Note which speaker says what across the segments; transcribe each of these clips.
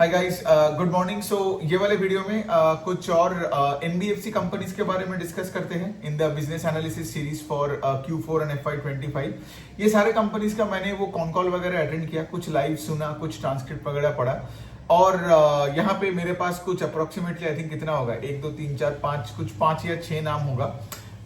Speaker 1: हाय guys, good morning. So ये वाले video में कुछ और एनबीएफसी कंपनीज के बारे में डिस्कस करते हैं in the business analysis series for Q4 and FY25। ये सारे कंपनीज का मैंने वो कॉन कॉल वगैरह अटेंड किया, कुछ लाइव सुना, कुछ ट्रांसक्रिप्ट वगैरह पढ़ा। और यहाँ पे मेरे पास कुछ अप्रोक्सीमेटली आई थिंक कितना होगा, 1 2 3 4 5, कुछ 5 या 6 नाम होगा।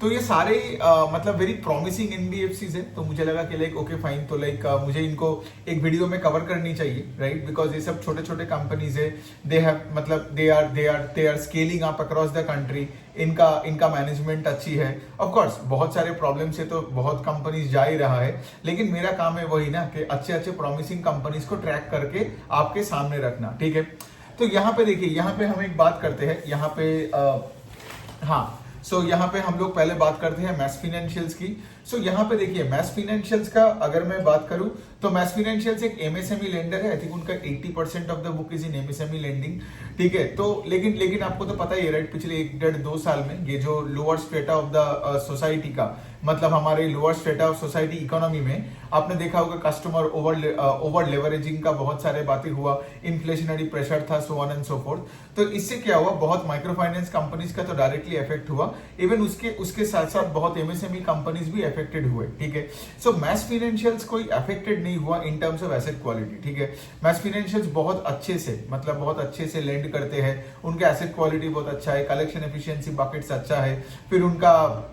Speaker 1: तो ये सारे मतलब वेरी प्रॉमिसिंग एनबीएफसीज है। तो मुझे लगा कि लाइक ओके फाइन, तो लाइक मुझे इनको एक वीडियो में कवर करनी चाहिए, राइट? बिकॉज ये सब छोटे छोटे कंपनीज है। दे हैव मतलब they are scaling up across the country. इनका मैनेजमेंट अच्छी है। ऑफ कोर्स बहुत सारे प्रॉब्लम से तो बहुत कंपनीज जा ही रहा है, लेकिन मेरा काम है वही ना कि अच्छे अच्छे प्रॉमिसिंग कंपनीज को ट्रैक करके आपके सामने रखना, ठीक है? तो यहाँ पे देखिए, यहाँ पे हम एक बात करते हैं। यहाँ पे हाँ, सो यहाँ पे हम लोग पहले बात करते हैं मैस फिनेंशियल्स की। सो यहाँ पे देखिए, मैस फिनेंशियल्स का अगर मैं बात करूं तो मैस फिनेंशियल्स एक एमएसएमई लेंडर है। आई थिंक उनका 80% of the book is in MSME lending, ठीक है? तो लेकिन आपको तो पता ही है, राइट? पिछले 1 1.5 2 साल में ये जो lower strata of the society का, मतलब हमारे lower strata of society economy में आपने देखा होगा कस्टमर ओवर लेवरेजिंग का बहुत सारे बातें हुआ, इन्फ्लेशनरी प्रेशर था, so on and so fourth. तो इससे क्या हुआ, बहुत माइक्रो फाइनेंस कंपनीज का तो डायरेक्टली इफेक्ट हुआ। इवन उसके साथ साथ बहुत एमएसएमई कंपनीज भी अफेक्टेड हुए, ठीक है? सो मैस फाइनेंशियल्स कोई अफेक्टेड नहीं हुआ in terms of asset quality, ठीक है? मैस फाइनेंशियल्स बहुत अच्छे से, मतलब बहुत अच्छे से लेंड करते हैं। उनका एसेट क्वालिटी बहुत अच्छा है, कलेक्शन एफिशिएंसी बकेट्स अच्छा है, फिर उनका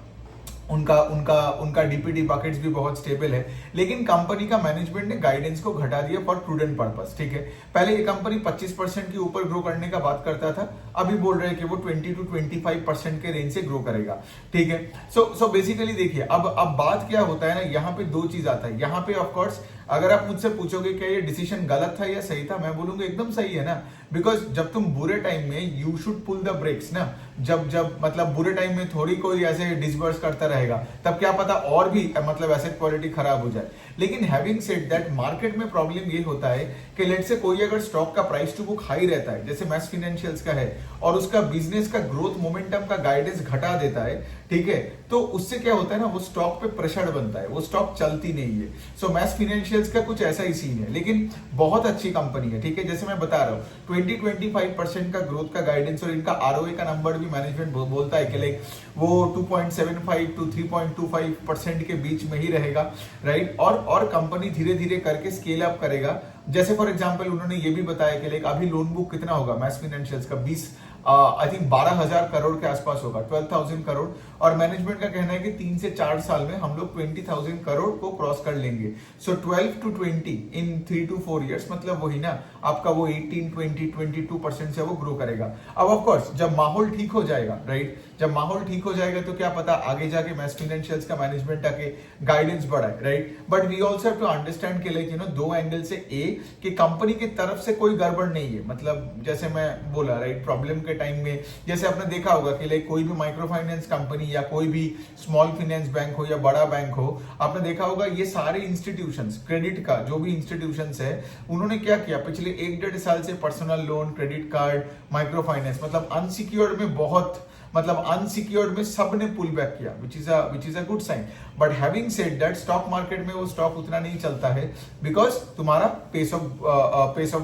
Speaker 1: डीपीडी बकेट्स भी बहुत स्टेबल है। लेकिन कंपनी का मैनेजमेंट ने गाइडेंस को घटा दिया फॉर प्रूडेंट पर्पस, ठीक है? पहले ये कंपनी 25% के ऊपर ग्रो करने का बात करता था, अभी बोल रहे हैं कि वो 20 to 25% के रेंज से ग्रो करेगा, ठीक है? सो बेसिकली देखिए, अब बात क्या होता है ना, यहाँ पे दो चीज आता है। यहाँ पे ऑफकोर्स अगर आप मुझसे पूछोगे कि ये डिसीजन गलत था या सही था, मैं बोलूंगा एकदम सही है ना। बिकॉज जब तुम बुरे टाइम में you should pull the brakes ना। जब मतलब बुरे टाइम में थोड़ी कोई ऐसे डिसबर्स करता रहेगा, तब क्या पता और भी मतलब एसेट क्वालिटी खराब हो जाए। लेकिन हैविंग सेड दैट, मार्केट में प्रॉब्लम ये होता है कि लेट से कोई अगर स्टॉक का प्राइस टू बुक हाई रहता है, जैसे मैस फाइनेंशियल्स का है, और उसका बिजनेस का ग्रोथ मोमेंटम का गाइडेंस घटा देता है, ठीक है? तो उससे क्या होता है ना, वो स्टॉक पे प्रेशर बनता है, वो स्टॉक चलती नहीं है। सो मैस फाइनेंशियल्स का कुछ ऐसा ही सीन है, लेकिन बहुत अच्छी कंपनी है, ठीक है? जैसे मैं बता रहा हूँ 20-25% का ग्रोथ का गाइडेंस, और इनका आरओए का नंबर भी मैनेजमेंट बोलता है कि लाइक वो 2.75 to 3.25% के बीच में ही रहेगा, राइट? और कंपनी धीरे धीरे करके स्केल अप करेगा। जैसे फॉर एग्जांपल उन्होंने ये भी बताया कि लाइक अभी लोन बुक कितना होगा मैस फाइनेंशियल्स का, 20 आई थिंक 12,000 करोड़ के आसपास होगा, 12,000 करोड़। और मैनेजमेंट का कहना है कि 3 से 4 साल में हम लोग 20,000 करोड़ को क्रॉस कर लेंगे। सो 12 to 20 इन 3 to 4 years, मतलब वही ना, आपका वो 18-20-22% से वो ग्रो करेगा। अब ऑफ कोर्स जब माहौल ठीक हो जाएगा, राइट? जब माहौल ठीक हो जाएगा तो क्या पता आगे जाके मैस फाइनेंशियल्स का मैनेजमेंट आके गाइडेंस बढ़ाए, right? But we also have to understand कि लाइक दो एंगल से, ए कि कंपनी की तरफ से कोई गड़बड़ नहीं है। मतलब जैसे मैं बोला, राइट, प्रॉब्लम के टाइम में जैसे आपने देखा होगा कि लाइक कोई भी माइक्रो फाइनेंस कंपनी या कोई भी स्मॉल फाइनेंस बैंक हो या बड़ा बैंक हो, आपने देखा होगा ये सारे इंस्टीट्यूशंस, क्रेडिट का जो भी इंस्टीट्यूशंस है, उन्होंने क्या किया पिछले 1-1.5 साल से, personal loan, credit card, micro finance, मतलब अनसिक्योर्ड में बहुत, मतलब अनसिक्योर्ड में सब ने पुल बैक किया, which is a good sign. But having said that, stock market में वो स्टॉक उतना नहीं चलता है, बिकॉज तुम्हारा पेस ऑफ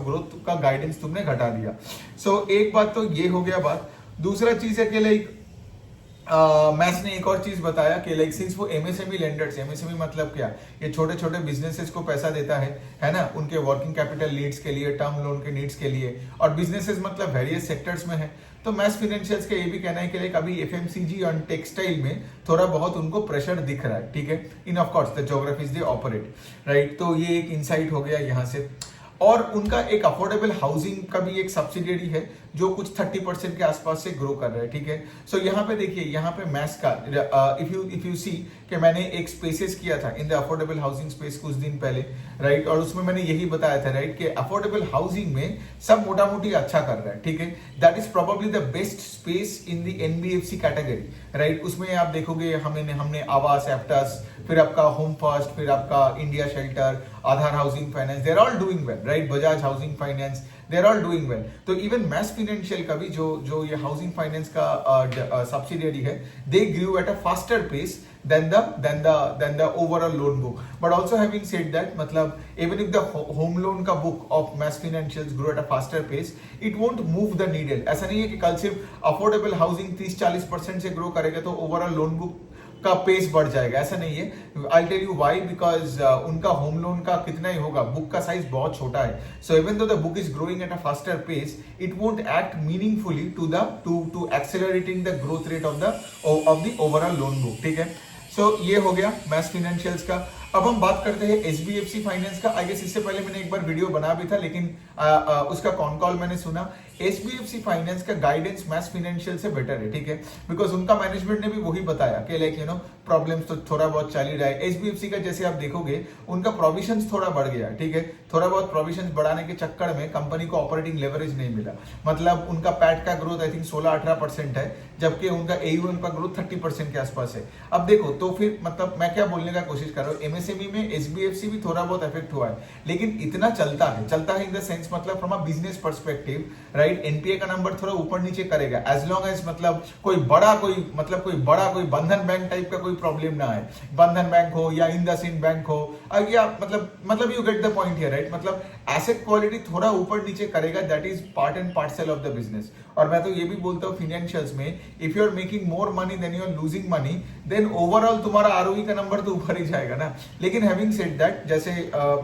Speaker 1: ग्रोथ का गाइडेंस तुमने घटा दिया। सो एक बात तो ये हो गया बात। दूसरा चीज है कि लाइक मैस ने एक और चीज बताया कि लाइक सिंस वो एमएसएमई लेंडर्स, एमएसएमई मतलब क्या, ये छोटे छोटे बिजनेसेस को पैसा देता है ना, उनके वर्किंग कैपिटल नीड्स के लिए, टर्म लोन के नीड्स के लिए, और बिजनेसेस मतलब वेरियस सेक्टर्स में है। तो मैस फाइनेंशियल्स का ये भी कहना है कि लाइक अभी एफएमसीजी और टेक्सटाइल में थोड़ा बहुत उनको प्रेशर दिख रहा है, ठीक है? In of course the geographies they operate, right? तो ये एक इनसाइट हो गया यहाँ से। और उनका एक अफोर्डेबल हाउसिंग का भी एक सब्सिडियरी है जो कुछ 30% के आसपास से ग्रो कर रहा है, ठीक है? सो यहाँ पे देखिए, यहाँ पे मैस का इफ यू सी कि मैंने एक स्पेसेस किया था in the affordable housing space कुछ दिन पहले, राइट? और उसमें मैंने यही बताया था, राइट, कि अफोर्डेबल हाउसिंग में सब मोटा मोटी अच्छा कर रहा है, ठीक है? That is probably the best space in the NBFC category, right? उसमें आप देखोगे हमने आवास, एप्टास, फिर आपका होम फर्स्ट, फिर आपका India shelter, Aadhar housing finance, they're all doing well, right? Bajaj housing finance, they're all doing well. तो इवन मैस फाइनेंशियल का भी जो ये हाउसिंग फाइनेंस का सब्सिडियरी है, they grew at a faster pace than the overall loan book. But also having said that, मतलब even if the home loan का book of mass financials grow at a faster pace, it won't move the needle. ऐसा नहीं है कि कल सिर्फ affordable housing 30-40% से grow करेगा तो ओवरऑल लोन बुक का पेस बढ़ जाएगा, ऐसा नहीं है। I tell you why, because उनका होम लोन का कितना ही होगा, बुक का साइज बहुत छोटा है। So even though the book is growing at a faster pace, it won't act meaningfully to accelerating the growth rate of the overall loan book, ठीक है। सो ये हो गया मैस फिनेंशियल्स का। अब हम बात करते हैं एचडीएफसी फाइनेंस का। आई गेस इससे पहले मैंने एक बार वीडियो बना भी था, लेकिन उसका कॉन कॉल मैंने सुना। एचडीएफसी फाइनेंस का गाइडेंस मैस फिनेंशियल से बेटर है, ठीक है, बिकॉज उनका मैनेजमेंट ने भी वही बताया कि लाइक यू नो प्रॉब्लम्स तो थोड़ा बहुत चल ही रहा है। एचडीएफसी का जैसे आप देखोगे उनका प्रोविजंस थोड़ा बढ़ गया, ठीक है। थोड़ा बहुत प्रोविजंस बढ़ाने के चक्कर में कंपनी को ऑपरेटिंग लेवरेज नहीं मिला। मतलब उनका पैट का ग्रोथ आई थिंक 16-18% है, जबकि उनका एयूएम का ग्रोथ 30% के आसपास है। अब देखो तो फिर मतलब मैं क्या बोलने का कोशिश कर रहा हूँ, एमएसएमई में एचडीएफसी भी थोड़ा बहुत इफेक्ट हुआ है, लेकिन इतना चलता है इन द सेंस मतलब from a business perspective, right. NPA का नंबर थोड़ा ऊपर नीचे करेगा एज लॉन्ग एज मतलब कोई बड़ा कोई बंधन बैंक टाइप का कोई प्रॉब्लम ना है, बंधन बैंक हो या इंडसइंड बैंक हो, या मतलब you get the point here, right. मतलब एसेट क्वालिटी थोड़ा ऊपर नीचे करेगा, that is part and parcel of the business. और मैं तो ये भी बोलता हूँ फिनेंशियल्स में, if you are making more money then you are losing money, then overall तुम्हारा आरओई का नंबर तो ऊपर ही जाएगा ना। लेकिन हैविंग सेड दैट, जैसे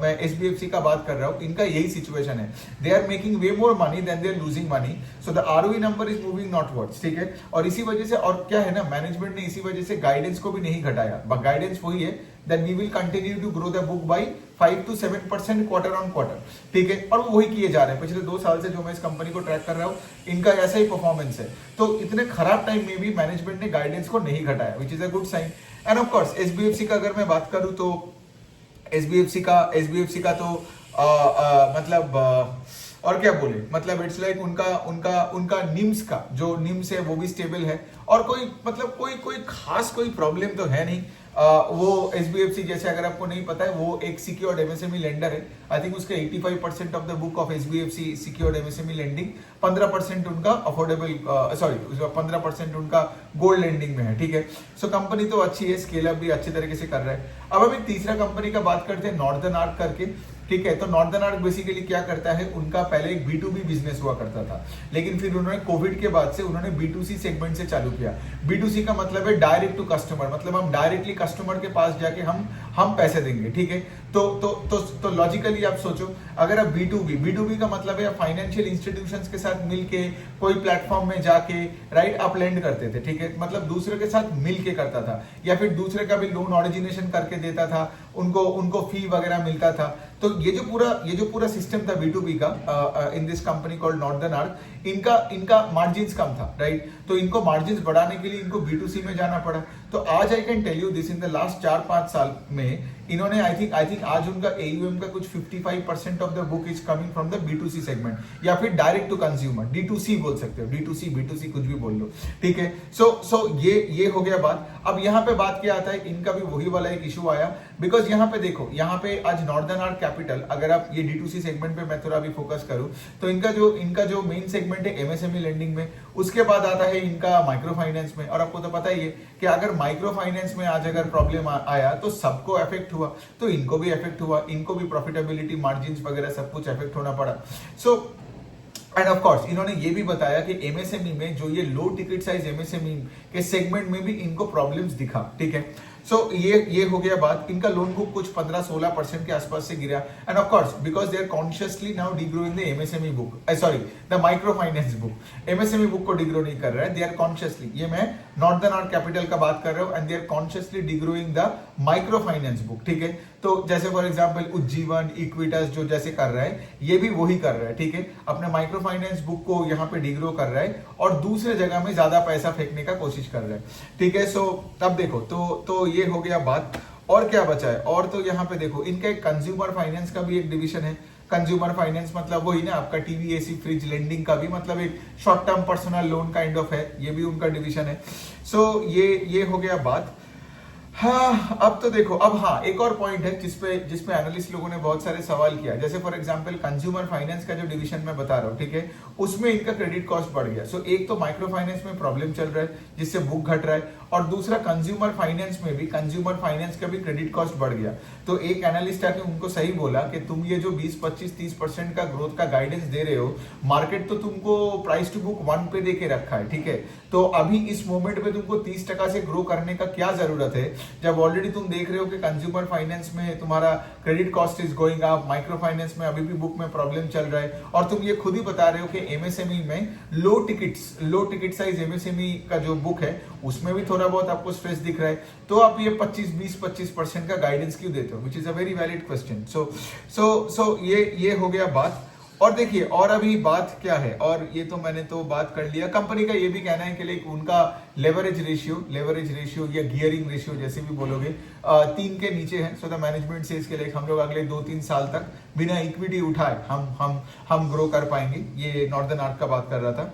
Speaker 1: मैं एचडीएफसी का बात कर रहा हूँ, इनका यही सिचुएशन है, they are making way more money than they are losing money, so the ROE number is moving northwards, ठीक है। और इसी वजह से, और क्या है ना, मैनेजमेंट ने इसी वजह से गाइडेंस को भी नहीं घटाया, गाइडेंस वही है that we will continue to grow the book by 5 to 7% quarter on quarter, ठीक है। और वो वही किए जा रहे हैं पिछले 2 साल से, जो मैं इस कंपनी को ट्रैक कर रहा हूँ, इनका ऐसा ही परफॉर्मेंस है। तो इतने खराब टाइम में भी मैनेजमेंट ने गाइडेंस को नहीं घटाया, which is a good sign. And of course HDFC का अगर मैं बात करूं तो एचडीएफसी का तो मतलब और क्या बोले, मतलब इट्स लाइक उनका निम्स का जो निम्स है वो भी स्टेबल है, और कोई खास कोई प्रॉब्लम तो है नहीं। वो एचडीएफसी जैसे अगर आपको नहीं पता है, वो एक सिक्योर्ड एमएसएमई लेंडर है। आई थिंक उसका 85% of the book of HDFC secured MSME lending, 15% उनका अफोर्डेबल 15% उनका गोल्ड लेंडिंग में है, ठीक है। सो कंपनी तो अच्छी है, स्केल अप भी अच्छी तरीके से कर रहा है। अब हम एक तीसरा कंपनी का बात करते हैं, नॉर्दर्न आर्क करके, ठीक है। तो नॉर्दर्न आर्क बेसिकली क्या करता है, उनका पहले एक B2B बिजनेस हुआ करता था, लेकिन फिर उन्होंने कोविड के बाद से उन्होंने B2C सेगमेंट से चालू किया। B2C का मतलब है डायरेक्ट टू कस्टमर, मतलब हम डायरेक्टली कस्टमर के पास जाके हम पैसे देंगे, ठीक है। तो लॉजिकली आप सोचो, अगर आप B2B का मतलब है फाइनेंशियल इंस्टीट्यूशंस के साथ मिलके कोई प्लेटफॉर्म में जाके, राइट, आप लेंड करते थे, ठीक है। मतलब दूसरे के साथ मिलके करता था, या फिर दूसरे का भी लोन ऑरिजिनेशन करके देता था, उनको फी वगैरह मिलता था। तो ये जो पूरा सिस्टम था B2B का in this company called northern arc, इनका मार्जिन्स कम था, राइट। तो इनको मार्जिन्स बढ़ाने के लिए इनको B2C में जाना पड़ा। तो आज I can tell you this, in the last 4-5 साल में इन्होंने आई थिंक आज उनका AUM का कुछ 55% of the book is coming from the B2C segment, या फिर डायरेक्ट टू कंज्यूमर, D2C बोल सकते हो, D2C B2C कुछ भी बोल लो, ठीक है। सो ये हो गया बात। अब यहाँ पे बात क्या आता है, इनका भी वही वाला एक इशू आया, बिकॉज यहाँ पे देखो, यहाँ पे आज नॉर्दर्न आर्क कैपिटल, अगर आप ये D2C सेगमेंट पे मैं थोड़ा अभी फोकस करूं, तो इनका जो मेन सेगमेंट है एमएसएमई लेंडिंग में, उसके बाद आता है इनका माइक्रो फाइनेंस में। और आपको तो पता ही है कि अगर माइक्रो फाइनेंस में आज अगर प्रॉब्लम आया तो सबको इफेक्ट हुआ, तो इनको भी इफेक्ट हुआ, इनको भी प्रॉफिटेबिलिटी मार्जिन्स वगैरह सब कुछ इफेक्ट होना पड़ा। सो एंड ऑफ कोर्स इन्होंने ये भी बताया कि एमएसएमई में जो ये लो टिकट साइज एमएसएमई के सेगमेंट में भी इनको प्रॉब्लम्स दिखा, ठीक है। सो ये हो गया बात। इनका लोन बुक कुछ 15-16% के आसपास से गिरा, and of course because they are consciously now degrowing the MSME book, sorry the microfinance book. MSME book को डिग्रो नहीं कर रहा है, दे आर कॉन्शियसली, ये मैं नॉर्दर्न आर्क कैपिटल का बात कर रहा हूं, and they are consciously degrowing the microfinance book, ठीक है। तो जैसे फॉर एग्जांपल उज्जीवन, इक्विटस जो जैसे कर रहा है, ये भी वही कर रहा है, ठीक है। अपने माइक्रो फाइनेंस बुक को यहाँ पे डिग्रो कर रहा है और दूसरे जगह में ज्यादा पैसा फेंकने का कोशिश कर रहा है, ठीक है। सो तब देखो तो ये हो गया बात। और क्या बचा है, और तो यहाँ पे देखो इनका एक कंज्यूमर फाइनेंस का भी एक डिवीजन है। कंज्यूमर फाइनेंस मतलब वही ना आपका टीवी एसी फ्रिज लेंडिंग का भी मतलब एक short term personal loan kind of है, ये भी उनका डिवीजन है। सो ये हो गया बात। हाँ, अब तो देखो, अब हाँ एक और पॉइंट है जिसपे एनालिस्ट लोगों ने बहुत सारे सवाल किया। जैसे फॉर एग्जांपल कंज्यूमर फाइनेंस का जो डिवीजन मैं बता रहा हूँ, ठीक है, उसमें इनका क्रेडिट कॉस्ट बढ़ गया। सो एक तो माइक्रो फाइनेंस में प्रॉब्लम चल रहा है जिससे बुक घट रहा है, और दूसरा कंज्यूमर फाइनेंस में भी कंज्यूमर फाइनेंस का भी क्रेडिट कॉस्ट बढ़ गया। तो एक एनालिस्ट आके उनको सही बोला कि तुम ये जो 20-25-30% का ग्रोथ का गाइडेंस दे रहे हो, मार्केट तो तुमको प्राइस टू बुक 1 पे देके रखा है, ठीक है, तो अभी इस मोमेंट पे तुमको 30% से ग्रो करने का क्या जरूरत है, जब ऑलरेडी तुम देख रहे हो कि कंज्यूमर फाइनेंस में तुम्हारा credit cost is going up, micro finance में अभी भी बुक में प्रॉब्लम चल रहा है, और तुम ये खुद ही बता रहे हो कि एमएसएमई में लो टिकट साइज एमएसएमई का जो बुक है उसमें भी थोड़ा बहुत आपको स्ट्रेस दिख रहा है, तो आप ये 25% का गाइडेंस क्यों देते हो, which is a very valid question. So ये हो गया बात। और देखिए, और अभी बात क्या है, और ये तो मैंने तो बात कर लिया। कंपनी का ये भी कहना है कि लाइक उनका लेवरेज रेशियो या गियरिंग रेशियो जैसे भी बोलोगे 3 के नीचे है। सो द मैनेजमेंट से इसके लाइक हम लोग अगले 2-3 साल तक बिना इक्विटी उठाए हम ग्रो कर पाएंगे। ये नॉर्दर्न आर्क का बात कर रहा था।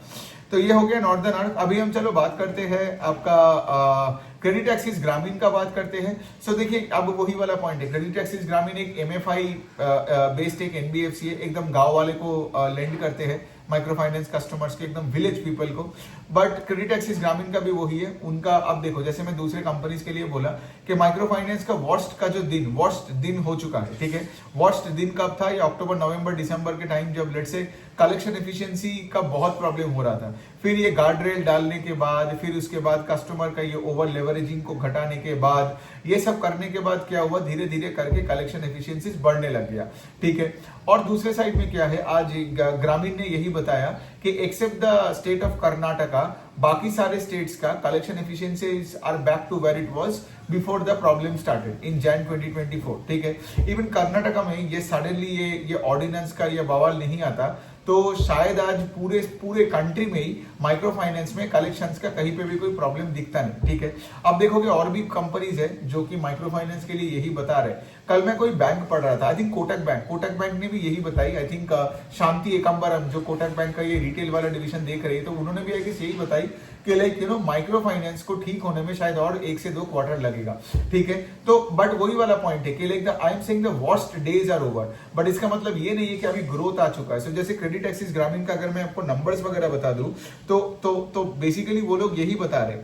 Speaker 1: तो ये हो गया नॉर्दर्न आर्क। अभी हम चलो बात करते हैं आपका क्रेडिट एक्सिस ग्रामीण का बात करते हैं। सो देखिए, अब वही वाला पॉइंट है, क्रेडिट एक्सिस ग्रामीण एक एमएफआई बेस्ड एक एनबीएफसी है, एकदम गांव वाले को लेंड करते हैं, माइक्रो फाइनेंस कस्टमर्स के, एकदम विलेज पीपल को। बट क्रेडिट एक्सिस ग्रामीण का भी वही है उनका। अब देखो, जैसे मैं दूसरे कंपनीज के लिए बोला कि माइक्रो फाइनेंस का वर्स्ट दिन हो चुका है, ठीक है। वर्स्ट दिन कब था? ये अक्टूबर नवंबर दिसंबर के टाइम, जब लेट्स से कलेक्शन एफिशिएंसी का बहुत प्रॉब्लम हो रहा था। फिर ये गार्ड रेल डालने के बाद, फिर उसके बाद कस्टमर का ये ओवर लेवरेजिंग को घटाने के बाद, ये सब करने के बाद क्या हुआ, धीरे धीरे करके कलेक्शन एफिशिएंसीज बढ़ने लग गया, ठीक है। और दूसरे साइड में क्या है, आज ग्रामीण ने यही बताया कि except the state of Karnataka, बाकी सारे स्टेट्स का collection efficiencies are back to where it was before the problem started in Jan 2024, ठीक है। इवन कर्नाटका में ये सडनली ये ऑर्डिनेंस का ये बवाल नहीं आता, तो शायद आज पूरे कंट्री में ही माइक्रो फाइनेंस में कलेक्शंस का कहीं पे भी कोई प्रॉब्लम दिखता नहीं, ठीक है। अब देखोगे और भी कंपनीज है जो कि माइक्रो फाइनेंस के लिए यही बता रहे। कल मैं कोई बैंक पढ़ रहा था, आई थिंक कोटक बैंक ने भी यही बताई। आई थिंक शांति एकम्बरम जो कोटक बैंक का ये रिटेल वाला डिवीजन देख रही है, तो उन्होंने भी यही बताई कि लाइक माइक्रो फाइनेंस को ठीक होने में शायद और 1 से 2 क्वार्टर लगेगा, ठीक है। तो बट वही वाला पॉइंट है कि like I am saying the worst days are over, but इसका मतलब ये नहीं है कि अभी ग्रोथ आ चुका है। सो जैसे क्रेडिट एक्सिस ग्रामीण का अगर मैं आपको नंबर्स वगैरह बता दूं, तो बेसिकली वो लोग यही बता रहे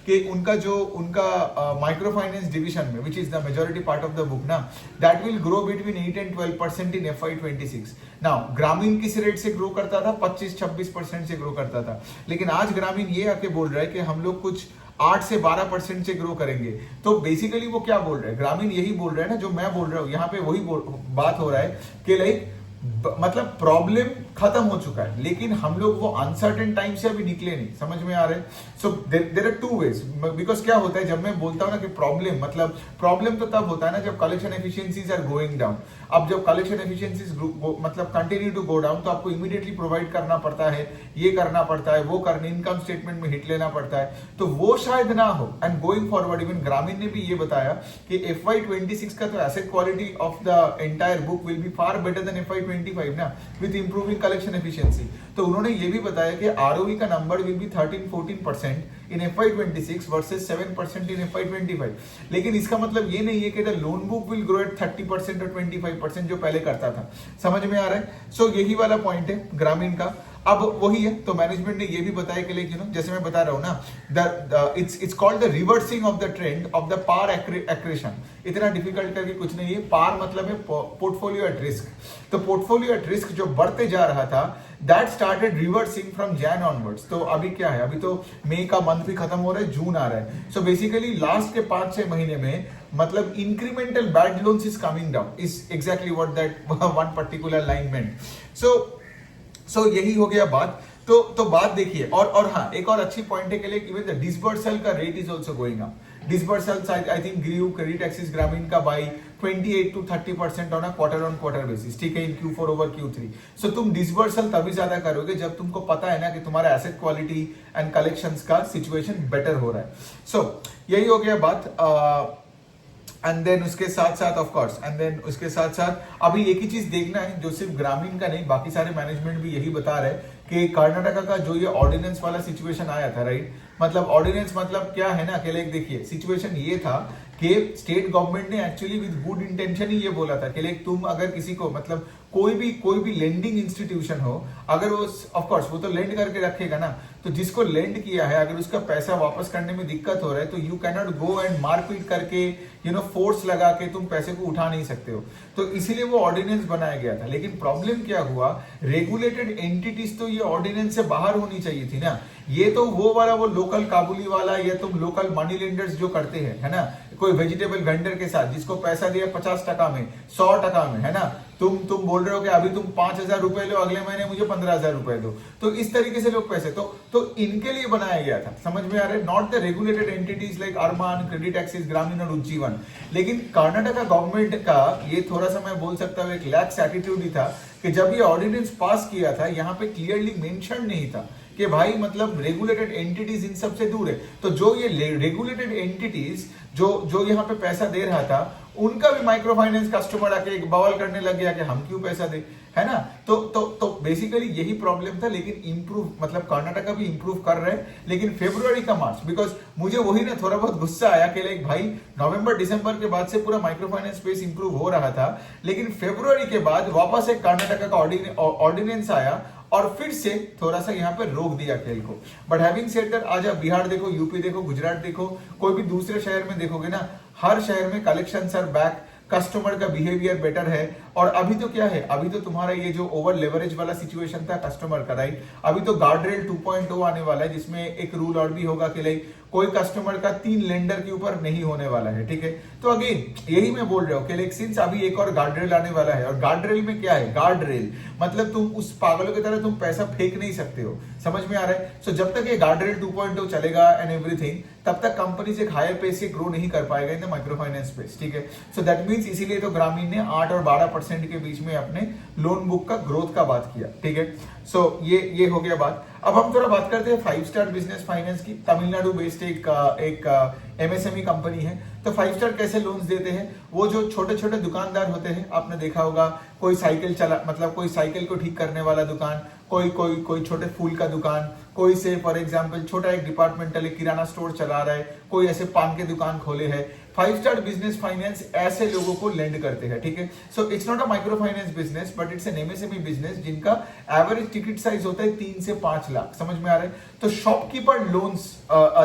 Speaker 1: कि उनका माइक्रो फाइनेंस डिवीजन में, which is the majority part of the book ना, that will grow between 8 and 12% in FY26। Now Grameen किस रेट से ग्रो करता था? 25-26% से ग्रो करता था, लेकिन आज ग्रामीण ये आके बोल रहा है कि हम लोग कुछ 8 से 12% से ग्रो करेंगे। तो बेसिकली वो क्या बोल रहे हैं? ग्रामीण यही बोल रहे हैं ना जो मैं बोल रहा हूँ, यहाँ पे वही बात हो रहा है कि लाइक मतलब प्रॉब्लम खत्म हो चुका है, लेकिन हम लोग वो अनसर्टेन टाइम से अभी निकले नहीं। समझ में आ रहा है? So there are 2 ways. Because क्या होता है, जब मैं बोलता हूं ना कि प्रॉब्लम तो तब होता है ना जब collection efficiencies are going down. अब जब कलेक्शन एफिशिएंसीज मतलब कंटिन्यू टू गो डाउन, तो आपको इमीडिएटली प्रोवाइड करना पड़ता है, ये करना पड़ता है, वो करना, इनकम स्टेटमेंट में हिट लेना पड़ता है, तो वो शायद ना हो। एंड गोइंग फॉरवर्ड इवन ग्रामीण ने भी ये बताया कि FY26 का तो asset quality of the entire book will be far better than FY25 ना, विद इंप्रूविंग कलेक्शन एफिशिएंसी। तो उन्होंने ये भी बताया कि ROE का number will be 13-14% in FY26 versus 7% in FY25। लेकिन इसका मतलब ये नहीं है कि the loan book will grow at 30% और 25% जो पहले करता था। समझ में आ रहा है? सो यही वाला पॉइंट है ग्रामीण का। अब वही है, तो मैनेजमेंट ने ये भी बताया कि लाइक जैसे मैं बता रहा हूं ना, it's called the reversing of the trend of the PAR accretion. इतना डिफिकल्ट करके कुछ नहीं है। पार मतलब है पोर्टफोलियो एट रिस्क। तो पोर्टफोलियो एट रिस्क जो बढ़ते जा रहा था, that started reversing from Jan onwards. तो अभी क्या है, अभी तो मई का मंथ भी खत्म हो रहा है, जून आ रहा है। सो बेसिकली लास्ट के 5-6 महीने में मतलब incremental bad loans is coming down, is exactly what that one particular line meant. So यही हो गया बात। तो बात देखिए, और हाँ एक और अच्छी पॉइंट है कि लिए इवन द डिसबर्सल का rate is also going up. Disbursal I think grew credit axis Grameen का by 28 to 30% on a quarter basis, ठीक है, इन Q4 ओवर Q3। सो तुम डिसबर्सल तभी ज्यादा करोगे जब तुमको पता है ना कि तुम्हारा एसेट क्वालिटी एंड कलेक्शंस का सिचुएशन बेटर हो रहा है। सो यही हो गया बात। एंड देन उसके साथ साथ अभी एक ही चीज देखना है जो सिर्फ ग्रामीण का नहीं, बाकी सारे मैनेजमेंट भी यही बता रहे हैं कि कर्नाटका का जो ये ऑर्डिनेंस वाला सिचुएशन आया था, राइट, मतलब ऑर्डिनेंस मतलब क्या है ना कि लाइक देखिए सिचुएशन ये था कि स्टेट गवर्नमेंट ने एक्चुअली विद गुड इंटेंशन ही ये बोला था कि लाइक तुम अगर किसी को मतलब कोई भी लेंडिंग इंस्टीट्यूशन हो, अगर वो ऑफ कोर्स वो तो लेंड करके रखेगा ना, तो जिसको लेंड किया है अगर उसका पैसा वापस करने में दिक्कत हो रहा है तो you can not go and मारपीट करके फोर्स लगा के तुम पैसे को उठा नहीं सकते हो। तो इसीलिए वो ऑर्डिनेंस बनाया गया था। लेकिन प्रॉब्लम क्या हुआ, रेगुलेटेड एंटिटीज तो ये ऑर्डिनेंस से बाहर होनी चाहिए थी ना। ये तो वो लोकल काबुली वाला या तुम लोकल मनी लेंडर्स जो करते हैं, है ना, कोई वेजिटेबल वेंडर के साथ जिसको पैसा दिया 50% में 100% में, है ना, तुम बोल रहे हो कि अभी तुम 5,000 रुपए लो, अगले महीने मुझे 15,000 रुपए दो। तो इस तरीके से लोग पैसे तो इनके लिए बनाया गया था, समझ में आ रहा है, not the regulated entities like Arman, credit axis, Grameen और उज्जीवन। लेकिन कर्नाटका गवर्नमेंट का ये थोड़ा सा मैं बोल सकता हूँ एक लैक्स एटीट्यूड ही था कि जब ये ऑर्डिनेंस पास किया था यहाँ पे क्लियरली मेंशन नहीं था कि भाई मतलब रेगुलेटेड एंटिटीज इन सब से दूर है। तो जो ये रेगुलेटेड एंटिटीज जो यहाँ पे पैसा दे रहा था उनका भी माइक्रो फाइनेंस कस्टमर आके एक बवाल करने लग गया कि हम क्यों पैसा दे, है ना। तो बेसिकली यही प्रॉब्लम था। लेकिन इंप्रूव मतलब कर्नाटका भी इंप्रूव कर रहे हैं, लेकिन फेब्रुआरी का मार्च, बिकॉज मुझे वही ना थोड़ा बहुत गुस्सा आया कि लाइक भाई नवंबर दिसंबर के बाद से पूरा माइक्रो फाइनेंस स्पेस इंप्रूव हो रहा था, लेकिन फेब्रुआरी के बाद वापस एक कर्नाटका का ऑर्डिनेंस आया और फिर से थोड़ा सा यहाँ पे रोक दिया खेल को। बट हैविंग सेड दैट, आज आप बिहार देखो, यूपी देखो, गुजरात देखो, कोई भी दूसरे शहर में देखोगे ना, हर शहर में कलेक्शंस आर बैक, कस्टमर का बिहेवियर बेटर है। और अभी तो क्या है, अभी तो तुम्हारा ये जो ओवर लेवरेज वाला सिचुएशन था कस्टमर का, राइट, अभी तो गार्डरेल 2.0 आने वाला है जिसमें एक रूल और भी होगा कि लाइक कोई कस्टमर का 3 लेंडर के ऊपर नहीं होने वाला है, ठीक है। तो अगेन यही मैं बोल रहा हूँ कि लाइक सिंस अभी एक और गार्डरेल आने वाला है, और गार्डरेल में क्या है, गार्डरेल मतलब तुम उस पागलों की तरह तुम पैसा फेंक नहीं सकते हो, समझ में आ रहा है। सो जब तक ये गार्डरेल 2.0 चलेगा एंड एवरीथिंग, तब तक कंपनीज एक हायर पेस से ग्रो नहीं कर पाएगा in the micro finance space, ठीक है। सो दैट मींस इसीलिए तो ग्रामीण ने 8 और 12% के बीच में अपने लोन बुक का ग्रोथ का बात किया, ठीक है। सो ये हो गया बात। अब हम थोड़ा बात करते हैं 5 स्टार बिजनेस फाइनेंस की। तमिलनाडु बेस्ड एक एमएसएमई कंपनी है। तो 5 स्टार कैसे लोन्स देते हैं, वो जो छोटे छोटे दुकानदार होते हैं, आपने देखा होगा, कोई साइकिल चला मतलब कोई साइकिल को ठीक करने वाला दुकान, कोई छोटे फूल का दुकान, कोई से फॉर एग्जांपल छोटा एक डिपार्टमेंटल एक किराना स्टोर चला रहा है, कोई ऐसे पान के दुकान खोले है। 5 स्टार बिजनेस फाइनेंस ऐसे लोगों को लेंड करते हैं, ठीक है। So it's not a micro finance business but it's an MSME business जिनका एवरेज टिकट साइज होता है 3 से 5 लाख, समझ में आ रहा है। तो शॉपकीपर लोन्स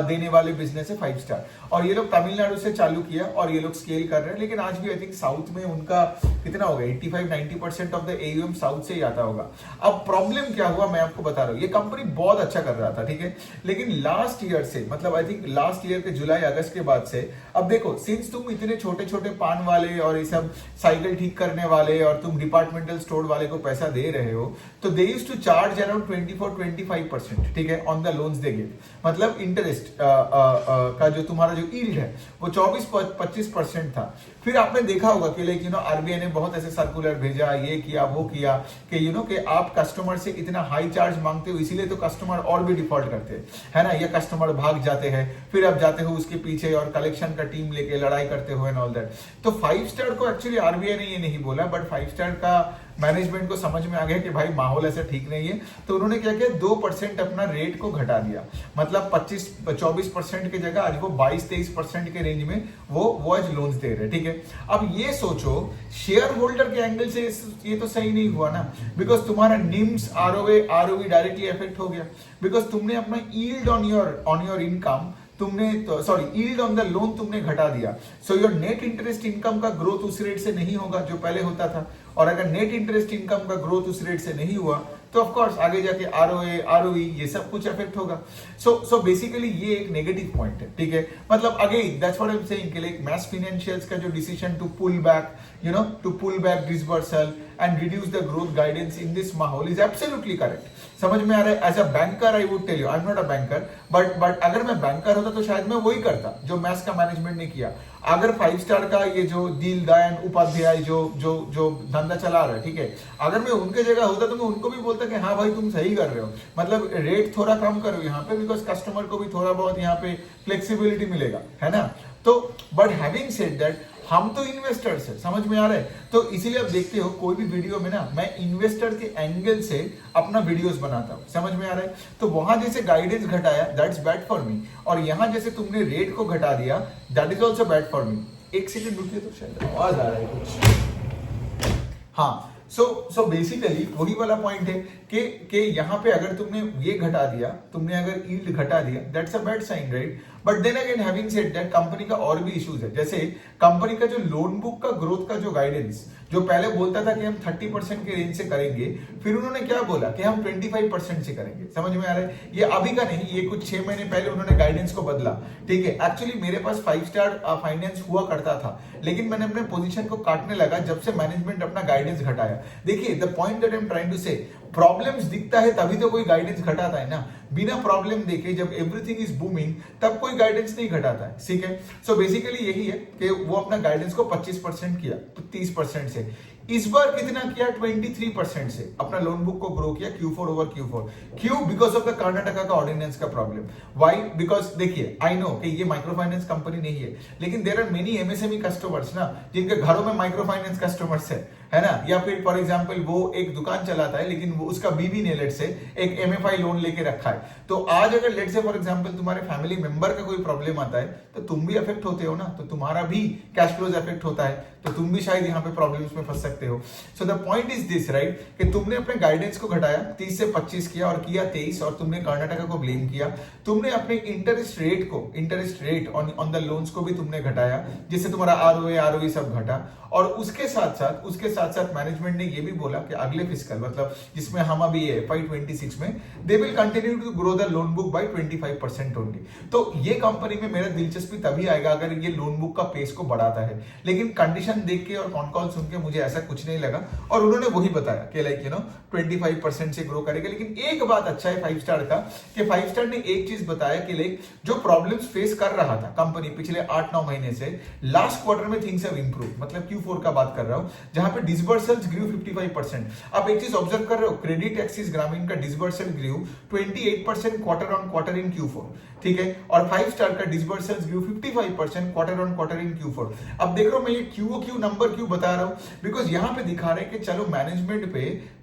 Speaker 1: देने वाले बिजनेस है 5 स्टार, और ये लोग तमिलनाडु से चालू किया और ये लोग स्केल कर रहे हैं। लेकिन आज भी आई थिंक साउथ में उनका कितना होगा, 85-90% ऑफ द एयूएम साउथ से ही आता होगा। अब प्रॉब्लम क्या हुआ मैं आपको बता रहा हूँ, ये कंपनी बहुत अच्छा कर रहा था, ठीक है। लेकिन लास्ट ईयर से मतलब आई थिंक लास्ट ईयर के जुलाई अगस्त के बाद से, अब देखो सिंस तुम इतने छोटे छोटे पान वाले और ये सब साइकिल ठीक करने वाले और तुम डिपार्टमेंटल स्टोर वाले को पैसा दे रहे हो, तो they used to charge around 24-25%, ठीक है, on the loans they give. मतलब इंटरेस्ट का जो तुम्हारा जो यील्ड है वो 24-25% था। फिर आपने देखा होगा कि लाइक आरबीआई ने बहुत ऐसे सर्कुलर भेजा, ये किया वो किया कि कि आप कस्टमर से इतना हाई चार्ज मांगते हो, इसीलिए तो कस्टमर और भी डिफॉल्ट करते हैं, है ना, या कस्टमर भाग जाते हैं, फिर आप जाते हो उसके पीछे और कलेक्शन का टीम लेके लड़ाई करते हो एंड ऑल दैट। तो 5 स्टार को एक्चुअली आरबीआई ने ये नहीं बोला, बट 5 स्टार का मैनेजमेंट को समझ में आ गया कि भाई माहौल ऐसा ठीक नहीं है, तो उन्होंने क्या किया, 2% अपना रेट को घटा दिया। मतलब 25-24% की जगह आज वो 22-23% के रेंज में वो आज लोन्स दे रहे, ठीक है। अब ये सोचो शेयर होल्डर के एंगल से ये तो सही नहीं हुआ ना, बिकॉज तुम्हारा निम्स आरओवी डायरेक्टली इफेक्ट हो गया, बिकॉज तुमने अपना yield on your income yield on the loan तुमने घटा दिया। So your net interest income का ग्रोथ उस रेट से नहीं होगा जो पहले होता था, और अगर नेट इंटरेस्ट इनकम का ग्रोथ उस रेट से नहीं हुआ तो ऑफ कोर्स आगे जाके आरओई ये सब कुछ इफेक्ट होगा। सो बेसिकली ये एक नेगेटिव पॉइंट है, ठीक है। मतलब again that's what I am saying कि लाइक मैस फाइनेंशियल्स का जो decision to pull back disbursal and reduce the growth guidance in this माहौल इज एब्सोल्युटली करेक्ट। समझ में आ रहा है। As a banker I would tell you, I am not a banker, but अगर मैं बैंकर होता तो शायद मैं वही करता जो मैस का मैनेजमेंट ने किया। अगर 5 स्टार का ये जो दील दयान उपाध्याय जो धंधा चला रहा है, ठीक है, अगर मैं उनके जगह होता तो मैं उनको भी बोलता कि हाँ भाई तुम सही कर रहे हो, मतलब रेट थोड़ा कम करो यहाँ पे, बिकॉज कस्टमर को भी थोड़ा बहुत यहाँ पे फ्लेक्सिबिलिटी मिलेगा, है ना। तो बट हैविंग सेड दैट हम तो इन्वेस्टर्स है, समझ में आ रहा है। तो इसीलिए आप देखते हो कोई भी वीडियो में ना मैं इन्वेस्टर के एंगल से अपना वीडियोस बनाता हूं, समझ में आ रहा है। तो वहां जैसे गाइडेंस घटाया दैट्स बैड फॉर मी, और यहां जैसे तुमने रेट को घटा दिया that is also bad for me. एक सेकंड रुकिए, तो शायद आवाज आ रहा है कुछ। हाँ, सो बेसिकली वही वाला पॉइंट है कि यहां पे अगर तुमने ये घटा दिया, तुमने अगर यील्ड घटा दिया that's a bad sign, right. But then again having said that company का और भी इश्यूज है, जैसे कंपनी का जो लोन बुक का ग्रोथ का जो गाइडेंस, जो पहले बोलता था कि हम 30% के रेंज से करेंगे, फिर उन्होंने क्या बोला कि हम 25% से करेंगे, समझ में आ रहा है। ये अभी का नहीं, ये कुछ 6 महीने पहले उन्होंने गाइडेंस को बदला, ठीक है। एक्चुअली मेरे पास 5 स्टार फाइनेंस हुआ करता था, लेकिन मैंने अपने पोजीशन को काटने लगा जब से मैनेजमेंट अपना गाइडेंस घटाया। देखिए the point that I am trying to say, problems दिखता है तभी तो कोई गाइडेंस घटाता है ना। बिना प्रॉब्लम देखे जब एवरीथिंग इज बूमिंग तब कोई गाइडेंस नहीं घटाता है, ठीक है। सो बेसिकली यही है कि वो अपना गाइडेंस को 25% किया, 30% से। इस बार कितना किया, 23% से अपना लोन बुक को ग्रो किया Q4 ओवर Q4। क्यों? बिकॉज ऑफ द कर्नाटका का ऑर्डिनेंस का प्रॉब्लम। व्हाई? बिकॉज देखिए आई नो कि ये माइक्रो फाइनेंस कंपनी नहीं है, लेकिन there are many MSME customers ना, जिनके घरों में माइक्रो फाइनेंस कस्टमर्स है ना। या फिर फॉर एग्जांपल वो एक दुकान चलाता है, लेकिन वो उसका बीवी ने लेट से एक एमएफआई लोन लेके रखा है। तो आज अगर लेट से फॉर एग्जांपल तुम्हारे फैमिली मेंबर का कोई प्रॉब्लम आता है तो तुम भी अफेक्ट होते हो ना, तो तुम्हारा भी कैश फ्लोज अफेक्ट होता है, तो तुम भी शायद यहाँ पे प्रॉब्लम्स में फंस सकते हो। So the point is this, right, कि तुमने अपने गाइडेंस को घटाया 30 से 25 किया और किया 23, और तुमने कर्नाटका को ब्लेम किया। तुमने अपने interest rate on the loans को भी तुमने घटाया, जिससे तुम्हारा आरओए सब घटा। और उसके साथ साथ मैनेजमेंट ने ये भी बोला कि अगले फिस्कल, मतलब जिसमें हम अभी है FY26 में, they will continue to grow the loan book by 25% only. तो ये कंपनी में मेरा दिलचस्पी तभी आएगा अगर ये लोन बुक का पेस को बढ़ाता है, लेकिन कंडीशन देख के और कॉन कॉल सुन के मुझे ऐसा कुछ नहीं लगा। और उन्होंने वही बताया कि लाइक 25% से ग्रो करेगा। लेकिन एक बात अच्छा है 5 स्टार का, कि 5 स्टार ने एक चीज बताया कि लाइक जो प्रॉब्लम्स फेस कर रहा था कंपनी पिछले 8-9 महीने से, लास्ट क्वार्टर में थिंग्स हैव इंप्रूव, मतलब Q4 का बात कर रहा हूं, जहां पे डिसबर्सल्स ग्रू 55%। आप एक चीज ऑब्जर्व कर रहे हो, क्रेडिट एक्सिस ग्रामीण का disbursal grew 28% quarter on quarter in Q4, ठीक है। और 5 स्टार का disbursals grew 55% quarter on quarter in Q4। अब देख रहा हूं मैं ये QOQ नंबर क्यों बता रहा हूं, बिकॉज यहां पे दिखा रहे हैं कि चलो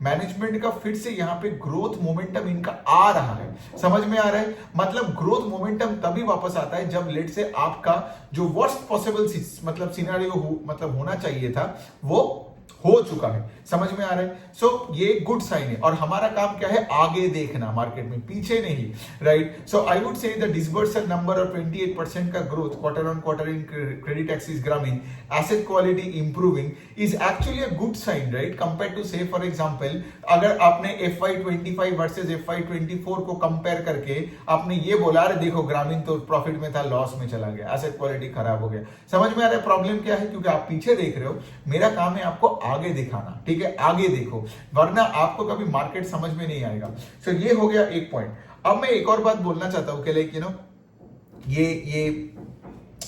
Speaker 1: मैनेजमेंट का फिर से यहां पे ग्रोथ मोमेंटम इनका आ रहा है, समझ में आ रहा है। मतलब ग्रोथ मोमेंटम तभी वापस आता है जब लेट से आपका जो वर्स्ट पॉसिबल मतलब सिनेरियो मतलब होना चाहिए था वो हो चुका है, समझ में आ रहा है। सो ये गुड साइन है, और हमारा काम क्या है, आगे देखना मार्केट में, पीछे नहीं, right. So I would say the disbursal number और 28% का growth quarter on quarter in credit axis Grameen, asset quality improving is actually a good sign, right, compare to say for example अगर आपने FY25 वर्सेस FY24 को compare करके आपने ये बोला अरे देखो ग्रामीण तो प्रॉफिट में था, लॉस में चला गया, एसेट क्वालिटी खराब हो गया, समझ में आ रहा है प्रॉब्लम क्या है, क्योंकि आप पीछे देख रहे हो। मेरा काम है आपको आगे दिखाना, ठीक है, आगे देखो, वरना आपको कभी मार्केट समझ में नहीं आएगा। सो ये हो गया एक पॉइंट। अब मैं एक और बात बोलना चाहता हूं कि लाइक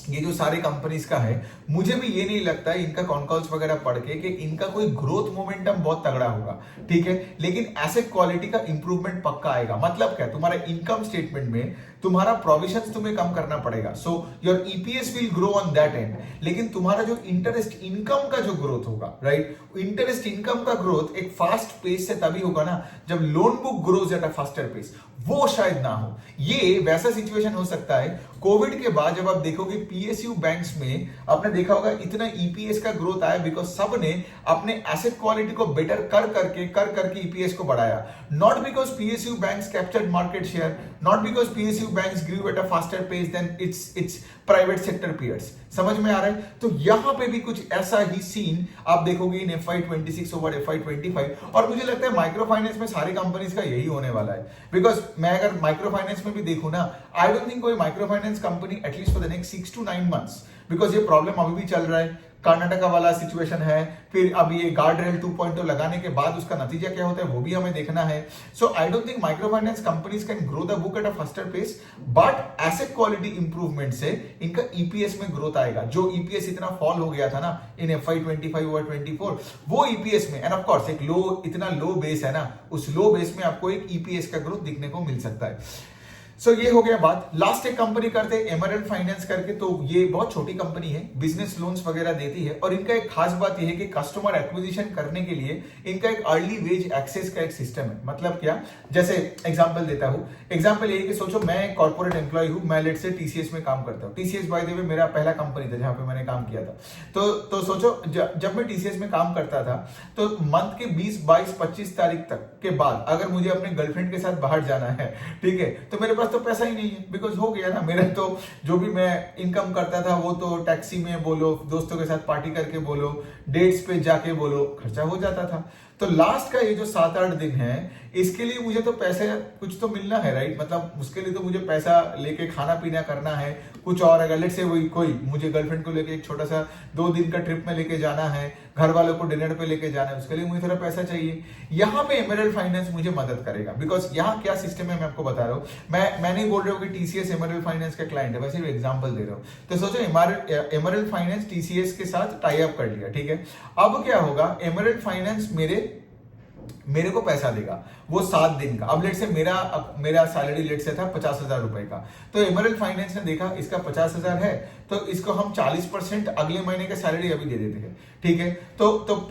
Speaker 1: ये जो सारे कंपनीज का है, मुझे भी ये नहीं लगता है इनका कॉन्कॉल्स वगैरह पढ़ के कि इनका कोई ग्रोथ मोमेंटम बहुत तगड़ा होगा, ठीक है। लेकिन एसेट क्वालिटी का इंप्रूवमेंट पक्का आएगा। मतलब क्या, तुम्हारा इनकम स्टेटमेंट में तुम्हारा प्रोविजंस तुम्हें कम करना पड़ेगा, so your EPS will grow on that end. लेकिन तुम्हारा जो इंटरेस्ट इनकम का जो ग्रोथ होगा, राइट, इंटरेस्ट इनकम का ग्रोथ एक फास्ट पेस से तभी होगा ना जब loan book grows at a faster pace, वो शायद ना हो। ये वैसा सिचुएशन हो सकता है कोविड के बाद, जब आप देखोगे पीएसयू बैंक्स में आपने देखा होगा इतना ईपीएस का ग्रोथ आया बिकॉज सब ने अपने एसेट क्वालिटी को बेटर कर करके ईपीएस को बढ़ाया। Not because PSU banks captured market share, not because PSU banks grew at a faster pace than its private sector peers, समझ में आ रहा है। तो यहां पे भी कुछ ऐसा ही सीन आप देखोगे इन FY26 ओवर FY25। और मुझे लगता है माइक्रो फाइनेंस में सारी कंपनीज का यही होने वाला है, बिकॉज मैं अगर माइक्रो फाइनेंस में भी देखूं ना, आई डोंट थिंक कोई micro finance company at least for the next 6 to 9 months, because ये प्रॉब्लम अभी भी चल रहा है, कर्नाटका वाला सिचुएशन है, फिर अब ये गार्ड रेल 2.0 लगाने के बाद उसका नतीजा क्या होता है वो भी हमें देखना है। So I don't think microfinance companies can grow the book at a faster pace, but asset quality improvement से इनका ईपीएस में ग्रोथ आएगा। जो ईपीएस इतना फॉल हो गया था ना इन FY25 ओवर 24, वो ईपीएस में, एंड ऑफ कोर्स एक इतना लो बेस है ना, उस लो बेस में आपको एक ईपीएस का ग्रोथ दिखने को मिल सकता है। सो ये हो गया बात। लास्ट एक कंपनी करते हैं एमरल्ड फाइनेंस करके, तो ये बहुत छोटी कंपनी है, बिजनेस लोन्स वगैरह देती है, और इनका एक खास बात ये है कि कस्टमर एक्विजिशन करने के लिए इनका एक अर्ली वेज एक्सेस का एक सिस्टम है। मतलब क्या, जैसे एग्जांपल देता हूं, एग्जांपल ये कि सोचो मैं एक कॉर्पोरेट एम्प्लॉय हूं, मैं लेट से टीसीएस में काम करता हूं। टीसीएस बाय द वे मेरा पहला कंपनी था जहां पे मैंने काम किया था। तो सोचो जब मैं टीसीएस में काम करता था, तो मंथ के 20, 22, 25 तारीख तक के बाद अगर मुझे अपने गर्लफ्रेंड के साथ बाहर जाना है, ठीक है, तो मेरे पास तो पैसा ही नहीं है, बिकॉज हो गया ना मेरा, तो जो भी मैं इनकम करता था वो तो टैक्सी में बोलो, दोस्तों के साथ पार्टी करके बोलो, डेट्स पे जाके बोलो, खर्चा हो जाता था। तो लास्ट का ये जो 7-8 दिन है, इसके लिए मुझे तो पैसे कुछ तो मिलना है, राइट। मतलब उसके लिए तो मुझे पैसा लेके खाना पीना करना है कुछ, और अगर लेट से वही कोई मुझे गर्लफ्रेंड को लेके एक छोटा सा 2 दिन का ट्रिप में लेके जाना है, घर वालों को डिनर पे लेके जाना है, उसके लिए मुझे थोड़ा पैसा चाहिए। यहाँ पे एमरल्ड फाइनेंस मुझे मदद करेगा, बिकॉज यहाँ क्या सिस्टम है मैं आपको बता रहा हूँ। मैं नहीं बोल रहा हूँ कि टीसीएस एमरल्ड फाइनेंस का क्लाइंट है, वैसे भी एग्जांपल दे रहा हूँ। तो सोचो एमरल्ड फाइनेंस टीसीएस के साथ टाई अप कर लिया, ठीक है। अब क्या होगा, एमरल्ड फाइनेंस मेरे को पैसा देगा वो 7 दिन का। अब लेट से मेरा सैलरी लेट से था 50,000 रुपए का, तो एमरल्ड फाइनेंस ने देखा इसका 50,000 है, तो इसको हम 40% अगले महीने का सैलरी अभी दे देते हैं, ठीक है। तो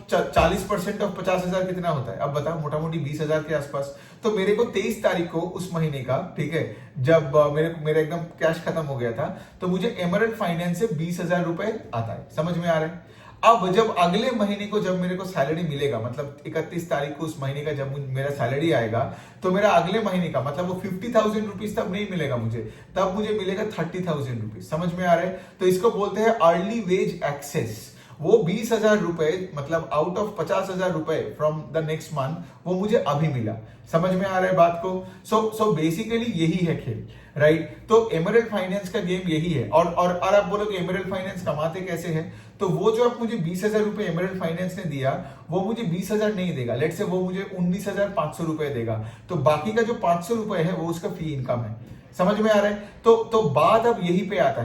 Speaker 1: 40% ऑफ 50,000 कितना होता है, अब बताओ, मोटा मोटी 20,000 के आसपास। तो मेरे को 23 तारीख को उस महीने का, ठीक है, जब मेरा एकदम कैश खत्म हो गया था, तो मुझे एमरल्ड फाइनेंस से 20,000 रुपए आता है। समझ में आ रहा है। अब जब अगले महीने को जब मेरे को सैलरी मिलेगा, मतलब 31 तारीख को उस महीने का जब मेरा सैलरी आएगा, तो मेरा अगले महीने का मतलब वो 50,000 रुपीज तब नहीं मिलेगा मुझे, तब मुझे मिलेगा 30,000 रुपीज। समझ में आ रहा है। तो इसको बोलते हैं अर्ली वेज एक्सेस। वो 20,000 रुपए, मतलब आउट ऑफ 50,000 रुपए फ्रॉम द नेक्स्ट मंथ, वो मुझे अभी मिला। समझ में आ रहा है बात को। सो बेसिकली यही है खेल, राइट। तो एमरल्ड फाइनेंस का गेम यही है। और आप बोलो कि एमरल्ड फाइनेंस कमाते कैसे हैं, तो वो जो आप मुझे 20,000 रुपए एमरल्ड फाइनेंस ने दिया, वो मुझे 20,000 नहीं देगा, लेट से वो मुझे 19,500 रुपए देगा। तो बाकी का जो 500 रुपए है वो उसका फी इनकम है। समझ में आ रहा है। तो बात अब यही पे आता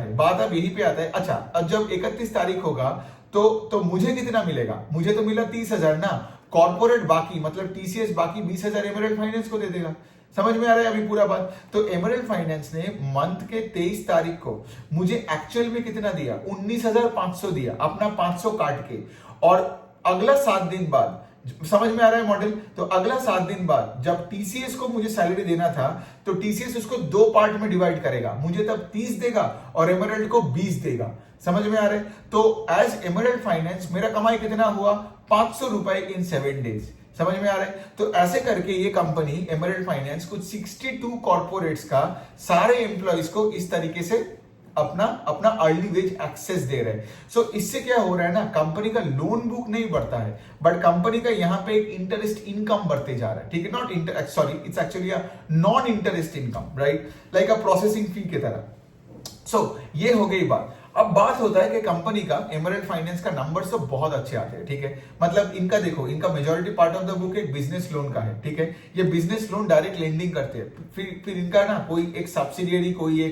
Speaker 1: है, अच्छा, अब जब 31 तारीख होगा तो मुझे कितना मिलेगा, मुझे तो मिला 30,000 ना। कॉर्पोरेट बाकी, मतलब टीसीएस बाकी 20,000 एमरल्ड फाइनेंस को दे देगा। समझ में आ रहा है अभी पूरा बात। तो एमरल्ड फाइनेंस ने मंथ के 23 तारीख को मुझे एक्चुअल में कितना दिया, 19,500 दिया, अपना 500 काट के। और अगला 7 दिन बाद, समझ में आ रहा है मॉडल। तो अगला 7 दिन बाद जब टीसीएस को मुझे सैलरी देना था, तो टीसीएस उसको 2 पार्ट में डिवाइड करेगा, मुझे तब 30 देगा और एमरल्ड को 20 देगा। समझ में आ रहा है। तो एज एमरल्ड फाइनेंस मेरा कमाई कितना हुआ, 500 रुपए इन 7 डेज। समझ में आ रहा है। तो ऐसे करके ये कंपनी एमरल्ड फाइनेंस कुछ 62 कॉर्पोरेट्स का सारे एम्प्लॉइज को इस तरीके से अपना अर्ली वेज एक्सेस दे रहे हैं। सो इससे क्या हो रहा है ना, कंपनी का लोन बुक नहीं बढ़ता है, बट कंपनी का यहाँ पे एक इंटरेस्ट इनकम बढ़ते जा रहा है, ठीक है। It's actually non interest income, right, like a processing fee की तरह। सो ये हो गई बात। अब बात होता है कि कंपनी का एमरल्ड फाइनेंस का नंबर्स तो बहुत अच्छे आते हैं, ठीक है। मतलब इनका देखो, इनका majority part of the book एक बिजनेस लोन का है, ठीक है। ये बिजनेस लोन डायरेक्ट लेंडिंग करते हैं। फिर इनका ना कोई एक सब्सिडियरी, कोई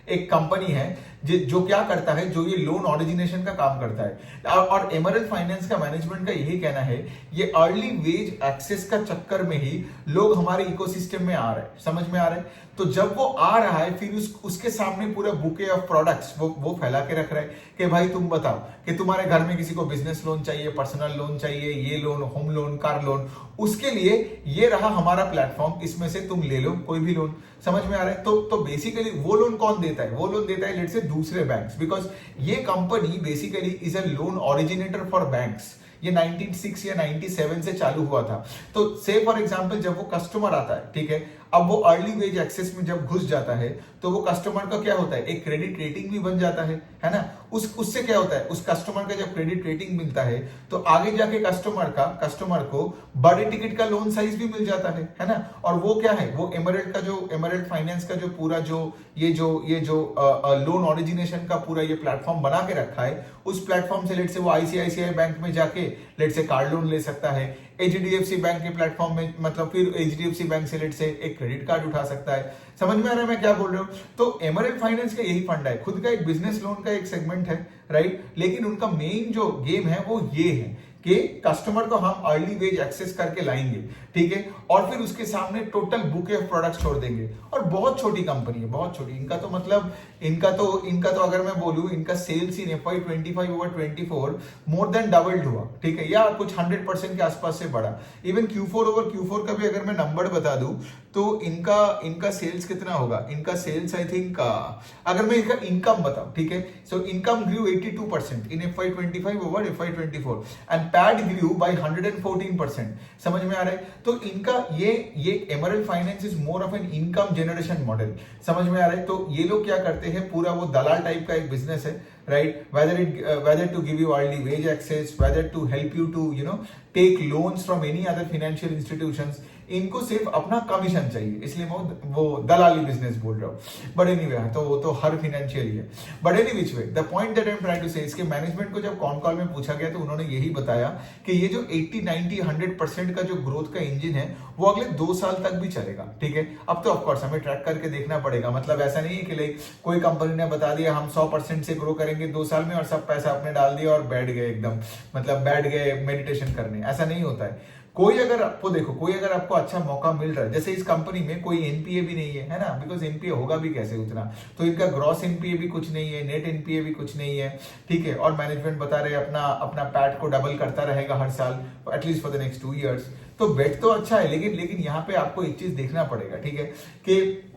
Speaker 1: एक कंपनी है जो क्या करता है, जो ये लोन ऑरिजिनेशन का काम करता है। और एमरल्ड फाइनेंस का मैनेजमेंट का यही कहना है, ये अर्ली वेज एक्सेस का चक्कर में ही लोग हमारे इकोसिस्टम में आ रहे हैं। समझ में आ रहे हैं। तो जब वो आ रहा है, फिर उसके सामने पूरा बुके ऑफ प्रोडक्ट्स वो फैला के रख रहा है कि भाई तुम बताओ कि तुम्हारे घर में किसी को बिजनेस लोन चाहिए, पर्सनल लोन चाहिए, ये loan, home loan, car loan, उसके लिए ये रहा हमारा प्लेटफॉर्म, इसमें से तुम ले लो कोई भी लोन। समझ में आ रहा है। तो बेसिकली वो लोन कौन देता है, वो लोन देता है लेट से दूसरे बैंक्स, बिकॉज ये company basically is a loan originator for banks. ये 96 या 97 से चालू हुआ था। तो से फॉर एग्जांपल जब वो कस्टमर आता है, ठीक है, अब वो अर्ली वेज एक्सेस में जब घुस जाता है, तो वो कस्टमर का क्या होता है, एक क्रेडिट रेटिंग भी बन जाता है ना। उससे क्या होता है, उस कस्टमर का जब क्रेडिट रेटिंग मिलता है, तो आगे जाके कस्टमर को बड़े टिकट का लोन साइज भी मिल जाता है ना। और वो क्या है, वो एमरल्ड फाइनेंस का जो पूरा ये जो लोन ओरिजिनेशन का पूरा ये प्लेटफॉर्म बना के रखा है, उस प्लेटफॉर्म से लेट से वो आईसीआईसीआई बैंक में जाके लेट से कार लोन ले सकता है, एचडीएफसी बैंक के प्लेटफॉर्म में, मतलब फिर एचडीएफसी बैंक से लेट से एक क्रेडिट कार्ड उठा सकता है। समझ में आ रहा है मैं क्या बोल रहा हूं। तो एमरल्ड फाइनेंस का यही फंड है, खुद का एक बिजनेस लोन का एक सेगमेंट है, राइट। लेकिन उनका मेन जो गेम है वो ये है कि कस्टमर को हम अर्ली वेज एक्सेस करके लाएंगे, ठीक है, और फिर उसके सामने टोटल बुके ऑफ प्रोडक्ट्स छोड़ देंगे। और बहुत छोटी कंपनी है, बहुत छोटी। इनका तो मतलब इनका तो अगर मैं बोलूं, इनका सेल्स इन FY25 over 24 more than doubled हुआ, ठीक है, या कुछ 100% के आसपास से बढ़ा। इवन Q4 ओवर Q4 का भी अगर मैं नंबर बता दूं तो इनका सेल्स कितना होगा, इनका सेल्स आई थिंक, अगर मैं इनका इनकम बताऊं, ठीक है, so income grew 82% in FY25 over FY24 and PAT grew by 114%। समझ में आ रहा है? तो इनका ये Emerald Finance is more of an income generation model. समझ में आ रहा है? तो ये लोग क्या करते हैं, पूरा वो दलाल टाइप का एक बिजनेस है, right? Whether to give you early wage access, whether to help you to take loans from any other financial institutions, इनको सिर्फ अपना कमीशन चाहिए, इसलिए मैं वो दलाली बिजनेस बोल रहा हूँ। बट एनीवे, तो वो तो हर फिनेंशियल ही है। But any which way, the point that I am trying to say, इसके मैनेजमेंट को जब कॉन कॉल में पूछा गया तो उन्होंने यही बताया कि ये जो 80, 90, 100% का जो ग्रोथ का इंजन है वो अगले 2 साल तक भी चलेगा, ठीक है। अब तो ऑफकोर्स हमें ट्रैक करके देखना पड़ेगा, मतलब ऐसा नहीं है कि लाइक कोई कंपनी ने बता दिया हम 100% से ग्रो करेंगे 2 साल में और सब पैसा अपने डाल दिया और बैठ गए एकदम, मतलब बैठ गए मेडिटेशन करने, ऐसा नहीं होता है। कोई अगर आपको अच्छा मौका मिल रहा है, जैसे इस कंपनी में कोई एनपीए भी नहीं है ना, बिकॉज एनपीए होगा भी कैसे उतना, तो इनका ग्रॉस एनपीए भी कुछ नहीं है, नेट एनपीए भी कुछ नहीं है, ठीक है, और मैनेजमेंट बता रहे अपना पैट को डबल करता रहेगा हर साल at least for the next 2 years. तो बेट तो अच्छा है, लेकिन यहाँ पे आपको एक चीज देखना पड़ेगा, ठीक है, कि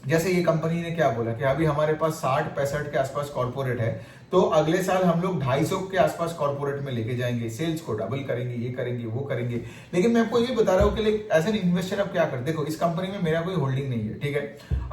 Speaker 1: जैसे ये कंपनी ने क्या बोला कि अभी हमारे पास 60-65 के आसपास कॉर्पोरेट है, तो अगले साल हम लोग 250 के आसपास कॉर्पोरेट में लेके जाएंगे, सेल्स को डबल करेंगे, ये करेंगे वो करेंगे। लेकिन मैं आपको ये बता रहा हूँ कि लाइक एज एन इन्वेस्टर आप क्या कर, देखो इस कंपनी में मेरा कोई होल्डिंग नहीं है, ठीक है।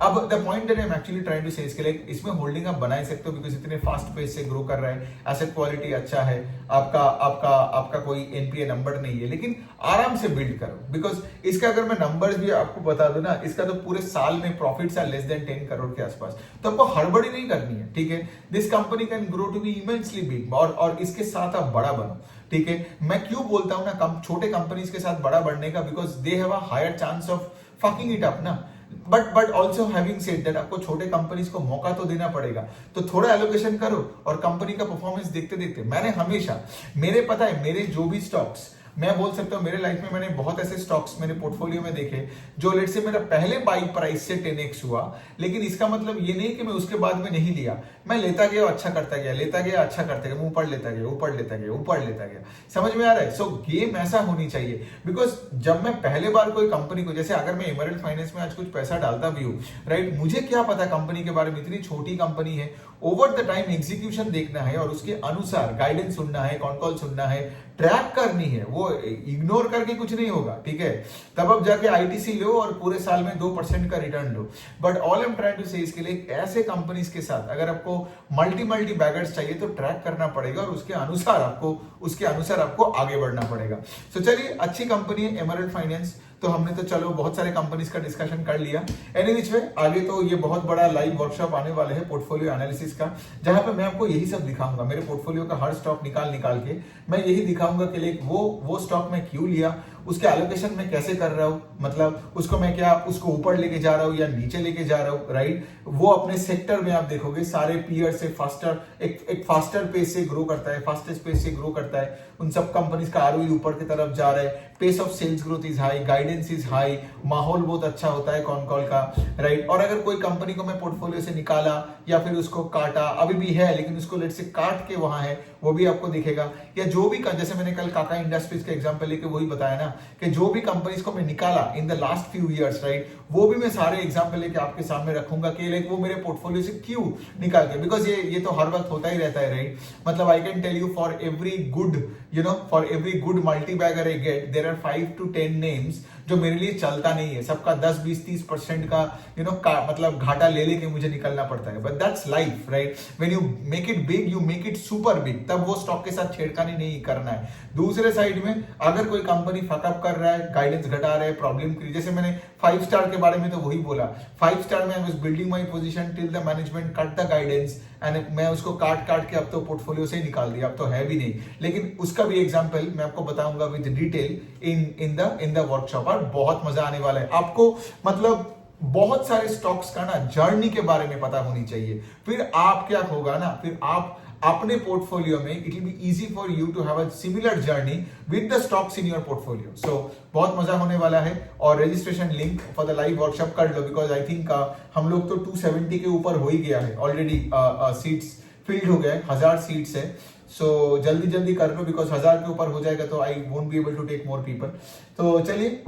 Speaker 1: अब the point that I am actually trying to say इसके लिए, इसमें होल्डिंग आप बना सकते हो बिकॉज इतने फास्ट पेस से ग्रो कर रहा है, एसेट क्वालिटी अच्छा है, आपका कोई एनपीए नंबर नहीं है, लेकिन आराम से बिल्ड करो। बिकॉज इसका अगर मैं नंबर्स भी आपको बता दूं ना, इसका तो पूरे साल में profits are less than 10 crore के आसपास, तो आपको हड़बड़ी नहीं करनी है, ठीक है। This company can grow to be immensely big, और इसके साथ आप बड़ा बनो, ठीक है। मैं क्यों बोलता हूं ना छोटे कंपनीज के साथ बड़ा बढ़ने का, because they have a higher chance of fucking it up ना। But also having said that, आपको छोटे कंपनीज को मौका तो देना पड़ेगा, तो थोड़ा एलोकेशन करो और कंपनी का परफॉर्मेंस देखते देखते, मैंने हमेशा मेरे जो भी स्टॉक्स, मैं बोल सकता हूं मेरे लाइफ में मैंने बहुत ऐसे स्टॉक्स मेरे पोर्टफोलियो में देखे जो लेट से मेरा पहले बाई प्राइस से 10x हुआ, लेकिन इसका मतलब ये नहीं कि मैं उसके बाद में नहीं लिया, मैं लेता गया, अच्छा करता गया, लेता गया, अच्छा करता गया, ऊपर लेता गया, ऊपर लेता गया, ऊपर लेता गया। समझ में आ रहा है? सो गेम ऐसा होनी चाहिए, बिकॉज जब मैं पहले बार कोई कंपनी को, जैसे अगर मैं एमरल्ड फाइनेंस में आज कुछ पैसा डालता भी हूँ, राइट, मुझे क्या पता कंपनी के बारे में, इतनी छोटी कंपनी है, ओवर द टाइम एग्जीक्यूशन देखना है और उसके अनुसार गाइडेंस सुनना है, कॉन कॉल सुनना है, ट्रैक करनी है, वो इग्नोर करके कुछ नहीं होगा, ठीक है। तब अब जाके आईटीसी लो और पूरे साल में 2% का रिटर्न लो। But all I am trying to say, इसके लिए ऐसे कंपनीज के साथ अगर आपको मल्टी बैगर्स चाहिए तो ट्रैक करना पड़ेगा और उसके अनुसार आपको आगे बढ़ना पड़ेगा। सो चलिए, अच्छी कंपनी है एमरल्ड फाइनेंस, तो हमने तो चलो बहुत सारे कंपनीज का डिस्कशन कर लिया। एनी विच वे, आगे तो ये बहुत बड़ा लाइव वर्कशॉप आने वाले है पोर्टफोलियो एनालिसिस का, जहां पे मैं आपको यही सब दिखाऊंगा, मेरे पोर्टफोलियो का हर स्टॉक निकाल के मैं यही दिखाऊंगा कि लाइक वो स्टॉक मैं क्यों लिया, उसके एलोकेशन में कैसे कर रहा हूँ, मतलब उसको ऊपर लेके जा रहा हूँ या नीचे लेके जा रहा हूँ, राइट। वो अपने सेक्टर में आप देखोगे सारे पीयर से एक फास्टर पेस से ग्रो करता है, फास्टेस्ट पेस से ग्रो करता है, उन सब कंपनीज का आरओई ऊपर की तरफ जा रहा है, pace of sales growth is high, guidance is high, माहौल बहुत अच्छा होता है कॉन कॉल का, राइट। और अगर कोई कंपनी को मैं पोर्टफोलियो से निकाला या फिर उसको काटा, अभी भी है लेकिन उसको लेट से काट के वहां है, वो भी आपको दिखेगा। या जो भी, जैसे मैंने कल काका इंडस्ट्रीज का एग्जांपल लेके वही बताया ना कि जो भी कंपनीज को मैं निकाला इन the last few years, right, वो भी मैं सारे एग्जांपल लेके आपके सामने रखूंगा कि लाइक वो मेरे पोर्टफोलियो से क्यों निकाल के, बिकॉज ये तो हर वक्त होता ही रहता है, राइट। मतलब I can tell you for every good multi bagger I get, there are 5 to 10 names जो मेरे लिए चलता नहीं है, सबका 10, 20, 30% का मतलब घाटा ले लेके मुझे निकलना पड़ता है। But that's life, right. When you make it big, you make it super big, तब वो स्टॉक के साथ छेड़खानी नहीं करना है। दूसरे साइड में अगर कोई कंपनी फकअप कर रहा है, गाइडेंस घटा रहा है, प्रॉब्लम क्रिएट, जैसे मैंने 5 स्टार के बारे में तो वही बोला, 5 स्टार में I was building my position till the management cut the guidance, and मैं उसको काट के अब तो पोर्टफोलियो से ही निकाल दिया, अब तो है भी नहीं। लेकिन उसका भी एग्जांपल मैं आपको बताऊंगा with detail in the workshop, और बहुत मजा आने वाला है आपको। मतलब बहुत सारे स्टॉक्स का ना जर्नी के बारे में पता होनी चाहिए, फिर आप क्या होगा ना, फिर अपने पोर्टफोलियो में it will be easy for you to have a similar journey with the stocks in your portfolio. So बहुत मजा होने वाला है और registration link for the live workshop कर लो, बिकॉज आई थिंक हम लोग तो 270 के ऊपर हो ही गया है ऑलरेडी, सीट्स फिल्ड हो गए, 1000 सीट्स है। सो जल्दी जल्दी कर लो, बिकॉज 1000 के ऊपर हो जाएगा तो I won't be able to take more people. तो चलिए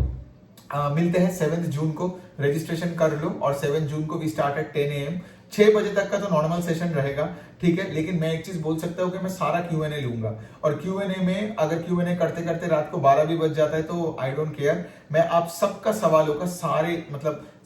Speaker 1: मिलते हैं 7 जून को, रजिस्ट्रेशन कर लो और 7 जून को वी स्टार्ट एट 10 AM। 6 बजे तक का तो नॉर्मल सेशन रहेगा, ठीक है, लेकिन मैं एक चीज बोल सकता हूँ कि मैं सारा Q&A लूंगा, और Q&A में अगर Q&A करते करते रात को 12 भी बज जाता है तो आई डोंट केयर, मैं आप सबका सवालों का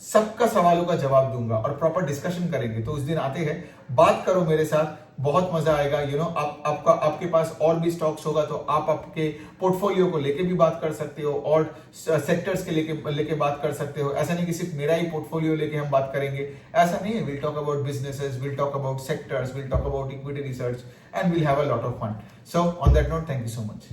Speaker 1: सबका सवालों का जवाब दूंगा और प्रॉपर डिस्कशन करेंगे। तो उस दिन आते हैं, बात करो मेरे साथ, बहुत मजा आएगा। आपके पास और भी स्टॉक्स होगा तो आप आपके पोर्टफोलियो को लेके भी बात कर सकते हो और सेक्टर्स के लेके बात कर सकते हो। ऐसा नहीं कि सिर्फ मेरा ही पोर्टफोलियो लेके हम बात करेंगे, ऐसा नहीं है। Will talk about businesses, will talk about sectors, will talk about equity research, and will have a lot of fun. So on that note, thank you so much.